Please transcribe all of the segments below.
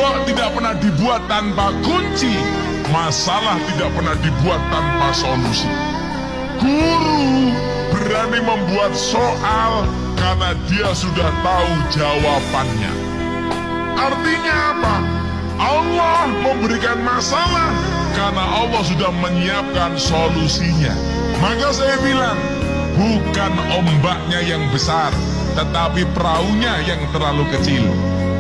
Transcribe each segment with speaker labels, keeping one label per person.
Speaker 1: Gembok tidak pernah dibuat tanpa kunci. Masalah tidak pernah dibuat tanpa solusi. Guru berani membuat soal karena dia sudah tahu jawabannya. Artinya apa? Allah memberikan masalah karena Allah sudah menyiapkan solusinya. Maka saya bilang, bukan ombaknya yang besar, tetapi perahunya yang terlalu kecil.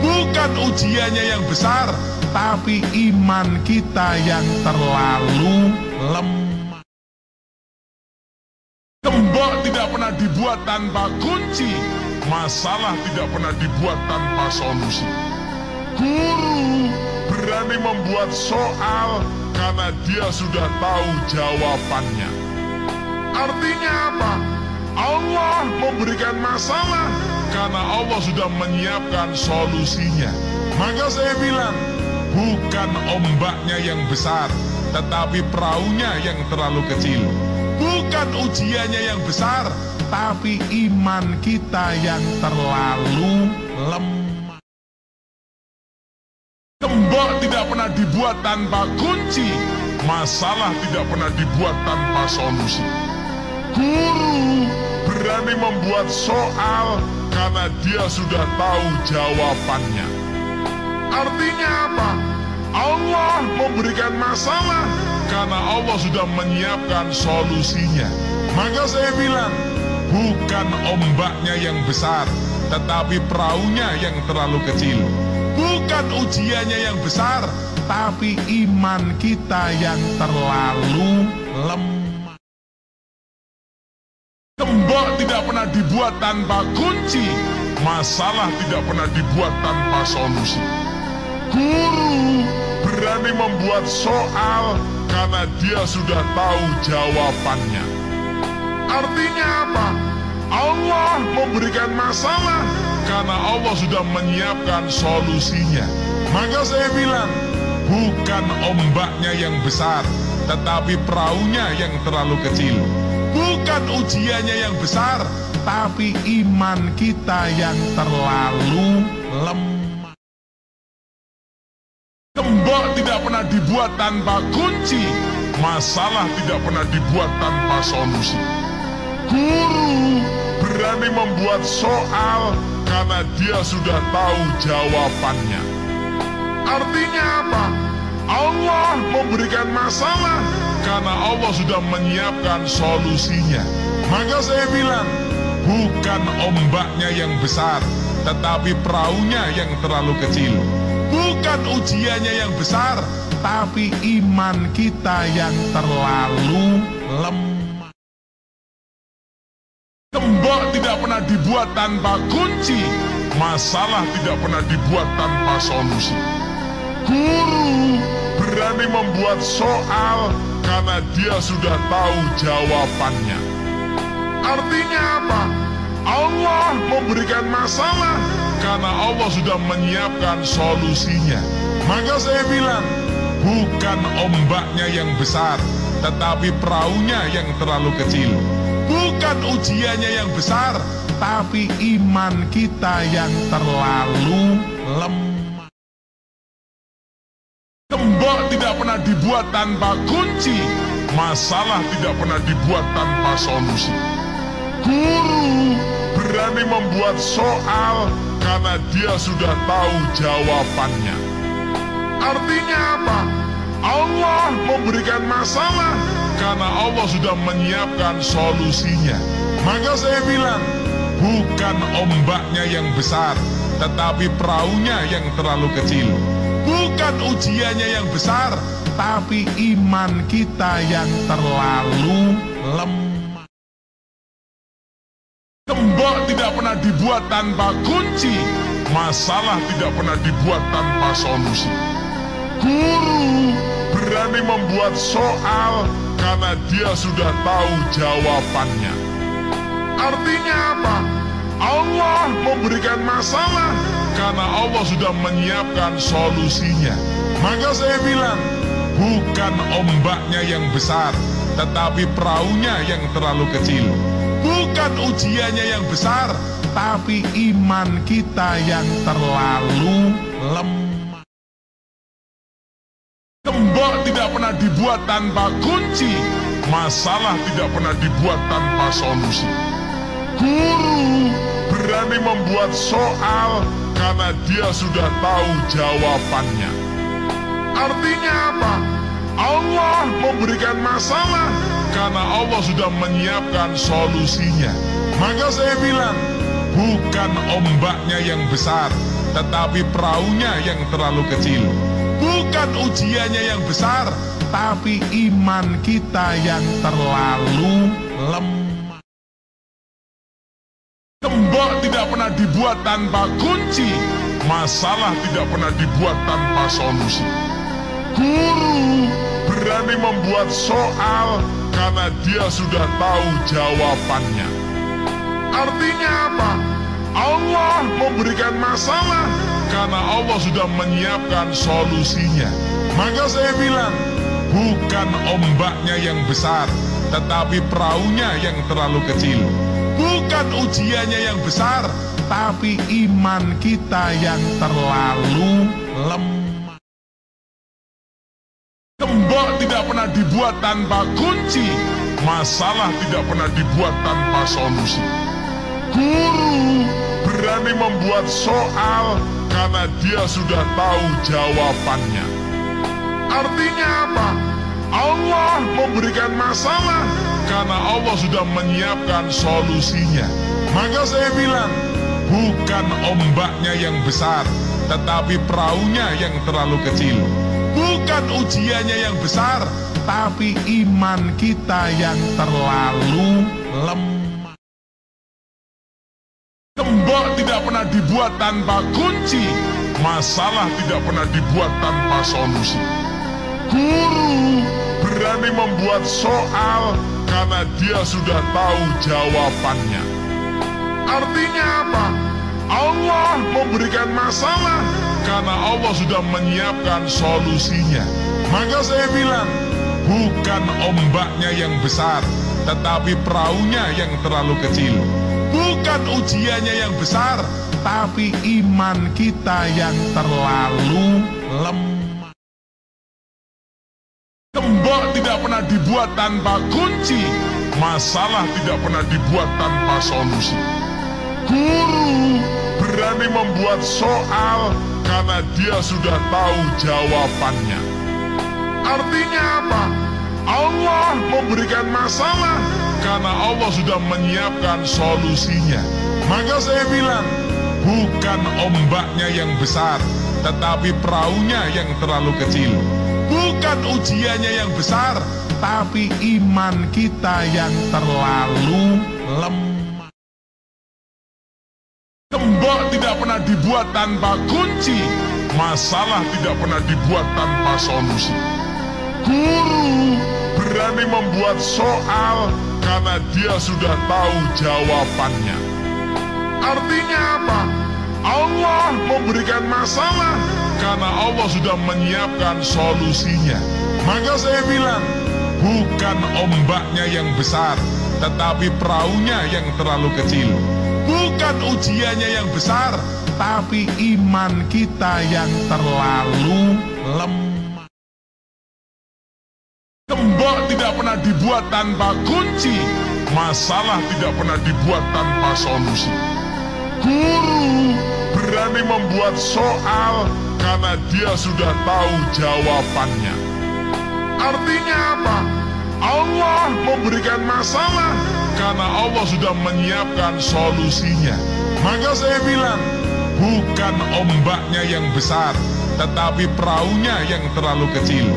Speaker 1: Bukan ujiannya yang besar, tapi iman kita yang terlalu lemah. Gembok tidak pernah dibuat tanpa kunci. Masalah tidak pernah dibuat tanpa solusi. Guru berani membuat soal karena dia sudah tahu jawabannya. Artinya apa? Allah memberikan masalah karena Allah sudah menyiapkan solusinya. Maka saya bilang, bukan ombaknya yang besar, tetapi perahunya yang terlalu kecil. Bukan ujiannya yang besar, tapi iman kita yang terlalu lemah. Gembok tidak pernah dibuat tanpa kunci. Masalah tidak pernah dibuat tanpa solusi. Guru berani membuat soal karena dia sudah tahu jawabannya. Artinya apa? Allah memberikan masalah karena Allah sudah menyiapkan solusinya. Maka saya bilang, bukan ombaknya yang besar, tetapi perahunya yang terlalu kecil. Bukan ujiannya yang besar, tapi iman kita yang terlalu lemah. Gembok tidak pernah dibuat tanpa kunci. Masalah tidak pernah dibuat tanpa solusi. Guru berani membuat soal karena dia sudah tahu jawabannya. Artinya apa? Allah memberikan masalah karena Allah sudah menyiapkan solusinya. Maka saya bilang, bukan ombaknya yang besar, tetapi perahunya yang terlalu kecil. Bukan ujiannya yang besar, tapi iman kita yang terlalu lemah. Gembok tidak pernah dibuat tanpa kunci. Masalah tidak pernah dibuat tanpa solusi. Guru berani membuat soal karena dia sudah tahu jawabannya. Artinya apa? Allah memberikan masalah karena Allah sudah menyiapkan solusinya. Maka saya bilang, bukan ombaknya yang besar, tetapi perahunya yang terlalu kecil. Bukan ujiannya yang besar, tapi iman kita yang terlalu lemah. Gembok tidak pernah dibuat tanpa kunci. Masalah tidak pernah dibuat tanpa solusi. Guru berani membuat soal karena dia sudah tahu jawabannya. Artinya apa? Allah memberikan masalah karena Allah sudah menyiapkan solusinya. Maka saya bilang, bukan ombaknya yang besar, tetapi perahunya yang terlalu kecil. Bukan ujiannya yang besar, tapi iman kita yang terlalu lemah. Gembok tidak pernah dibuat tanpa kunci. Masalah tidak pernah dibuat tanpa solusi. Guru berani membuat soal karena dia sudah tahu jawabannya. Artinya apa? Allah memberikan masalah karena Allah sudah menyiapkan solusinya. Maka saya bilang, bukan ombaknya yang besar, tetapi perahunya yang terlalu kecil. Bukan ujiannya yang besar, tapi iman kita yang terlalu lemah. Gembok tidak pernah dibuat tanpa kunci. Masalah tidak pernah dibuat tanpa solusi. Guru berani membuat soal karena dia sudah tahu jawabannya. Artinya apa? Allah memberikan masalah karena Allah sudah menyiapkan solusinya. Maka saya bilang, bukan ombaknya yang besar, tetapi perahunya yang terlalu kecil. Bukan ujiannya yang besar, tapi iman kita yang terlalu lemah. Gembok tidak pernah dibuat tanpa kunci. Masalah tidak pernah dibuat tanpa solusi. Guru berani membuat soal karena dia sudah tahu jawabannya. Artinya apa? Allah memberikan masalah karena Allah sudah menyiapkan solusinya. Maka saya bilang, bukan ombaknya yang besar, tetapi perahunya yang terlalu kecil. Bukan ujiannya yang besar, tapi iman kita yang terlalu lemah. Gembok tidak pernah dibuat tanpa kunci. Masalah tidak pernah dibuat tanpa solusi. Guru berani membuat soal karena dia sudah tahu jawabannya. Artinya apa? Allah memberikan masalah karena Allah sudah menyiapkan solusinya. Maka saya bilang, bukan ombaknya yang besar, tetapi perahunya yang terlalu kecil. Bukan ujiannya yang besar, tapi iman kita yang terlalu lemah. Gembok tidak pernah dibuat tanpa kunci. Masalah tidak pernah dibuat tanpa solusi. Guru berani membuat soal karena dia sudah tahu jawabannya. Artinya apa? Allah memberikan masalah karena Allah sudah menyiapkan solusinya. Maka saya bilang, bukan ombaknya yang besar, tetapi perahunya yang terlalu kecil. Bukan ujiannya yang besar, tapi iman kita yang terlalu lemah. Gembok tidak pernah dibuat tanpa kunci. Masalah tidak pernah dibuat tanpa solusi. Guru berani membuat soal karena dia sudah tahu jawabannya. Artinya apa? Allah memberikan masalah karena Allah sudah menyiapkan solusinya. Maka saya bilang, bukan ombaknya yang besar, tetapi perahunya yang terlalu kecil. Bukan ujiannya yang besar, tapi iman kita yang terlalu lemah. Gembok tidak pernah dibuat tanpa kunci. Masalah tidak pernah dibuat tanpa solusi. Guru berani membuat soal karena dia sudah tahu jawabannya. Artinya apa? Allah memberikan masalah karena Allah sudah menyiapkan solusinya. Maka saya bilang, bukan ombaknya yang besar, tetapi perahunya yang terlalu kecil. Bukan ujiannya yang besar, tapi iman kita yang terlalu lemah. Gembok tidak pernah dibuat tanpa kunci. Masalah tidak pernah dibuat tanpa solusi. Guru berani membuat soal karena dia sudah tahu jawabannya. Artinya apa? Allah memberikan masalah karena Allah sudah menyiapkan solusinya. Maka saya bilang, bukan ombaknya yang besar, tetapi perahunya yang terlalu kecil. Bukan ujiannya yang besar, tapi iman kita yang terlalu lemah. Gembok tidak pernah dibuat tanpa kunci. Masalah tidak pernah dibuat tanpa solusi. Guru berani membuat soal karena dia sudah tahu jawabannya. Artinya apa? Allah memberikan masalah karena Allah sudah menyiapkan solusinya. Maka saya bilang, bukan ombaknya yang besar, tetapi perahunya yang terlalu kecil.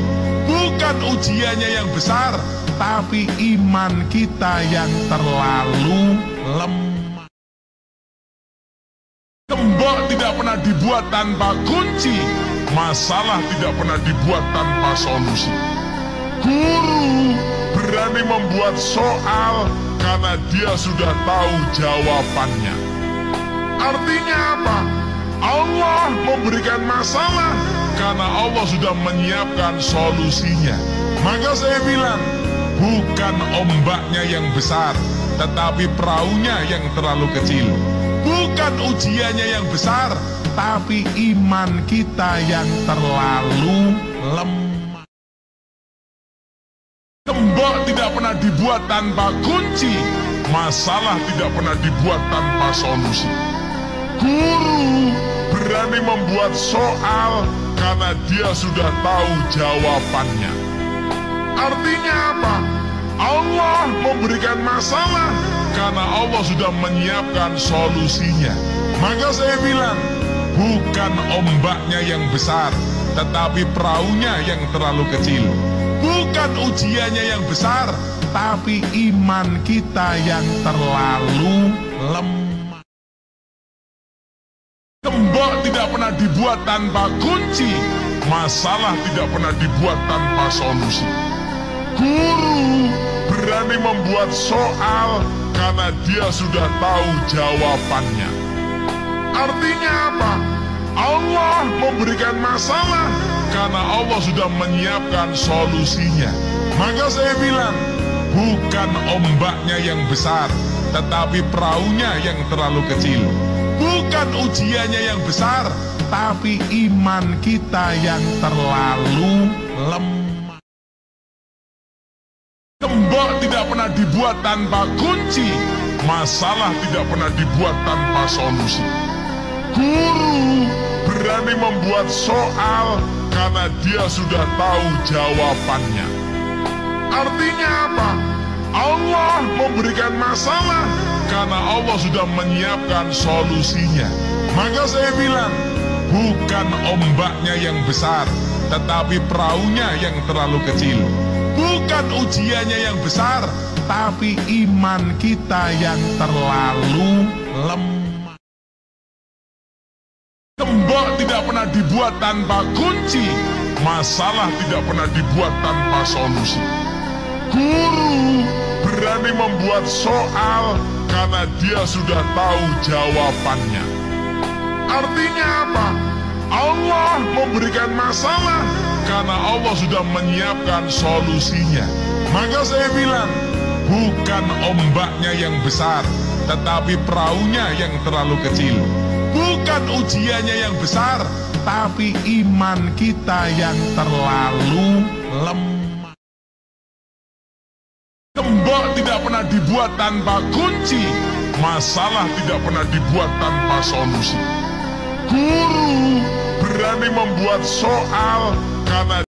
Speaker 1: Bukan ujiannya yang besar, tapi iman kita yang terlalu lemah. Gembok tidak pernah dibuat tanpa kunci. Masalah tidak pernah dibuat tanpa solusi. Guru berani membuat soal karena dia sudah tahu jawabannya. Artinya apa? Allah memberikan masalah karena Allah sudah menyiapkan solusinya. Maka saya bilang, bukan ombaknya yang besar, tetapi perahunya yang terlalu kecil. Bukan ujiannya yang besar, tapi iman kita yang terlalu lemah. Gembok tidak pernah dibuat tanpa kunci. Masalah tidak pernah dibuat tanpa solusi. Guru berani membuat soal karena dia sudah tahu jawabannya. Artinya apa? Allah memberikan masalah karena Allah sudah menyiapkan solusinya. Maka saya bilang, bukan ombaknya yang besar, tetapi perahunya yang terlalu kecil. Bukan ujiannya yang besar, tapi iman kita yang terlalu lemah. Gembok tidak pernah dibuat tanpa kunci. Masalah tidak pernah dibuat tanpa solusi. Guru berani membuat soal karena dia sudah tahu jawabannya. Artinya apa? Allah memberikan masalah karena Allah sudah menyiapkan solusinya. Maka saya bilang, bukan ombaknya yang besar, tetapi perahunya yang terlalu kecil. Bukan ujiannya yang besar, tapi iman kita yang terlalu lemah. Gembok tidak pernah dibuat tanpa kunci. Masalah tidak pernah dibuat tanpa solusi. Guru berani membuat soal karena dia sudah tahu jawabannya. Artinya apa? Allah memberikan masalah karena Allah sudah menyiapkan solusinya. Maka saya bilang, bukan ombaknya yang besar, tetapi perahunya yang terlalu kecil. Bukan ujiannya yang besar, tapi iman kita yang terlalu lemah. Gembok tidak pernah dibuat tanpa kunci. Masalah tidak pernah dibuat tanpa solusi. Guru berani membuat soal karena dia sudah tahu jawabannya. Artinya apa? Allah memberikan masalah karena Allah sudah menyiapkan solusinya. Maka saya bilang, bukan ombaknya yang besar, tetapi perahunya yang terlalu kecil. Bukan ujiannya yang besar, tapi iman kita yang terlalu lemah. Gembok tidak pernah dibuat tanpa kunci. Masalah tidak pernah dibuat tanpa solusi. Guru berani membuat soal karena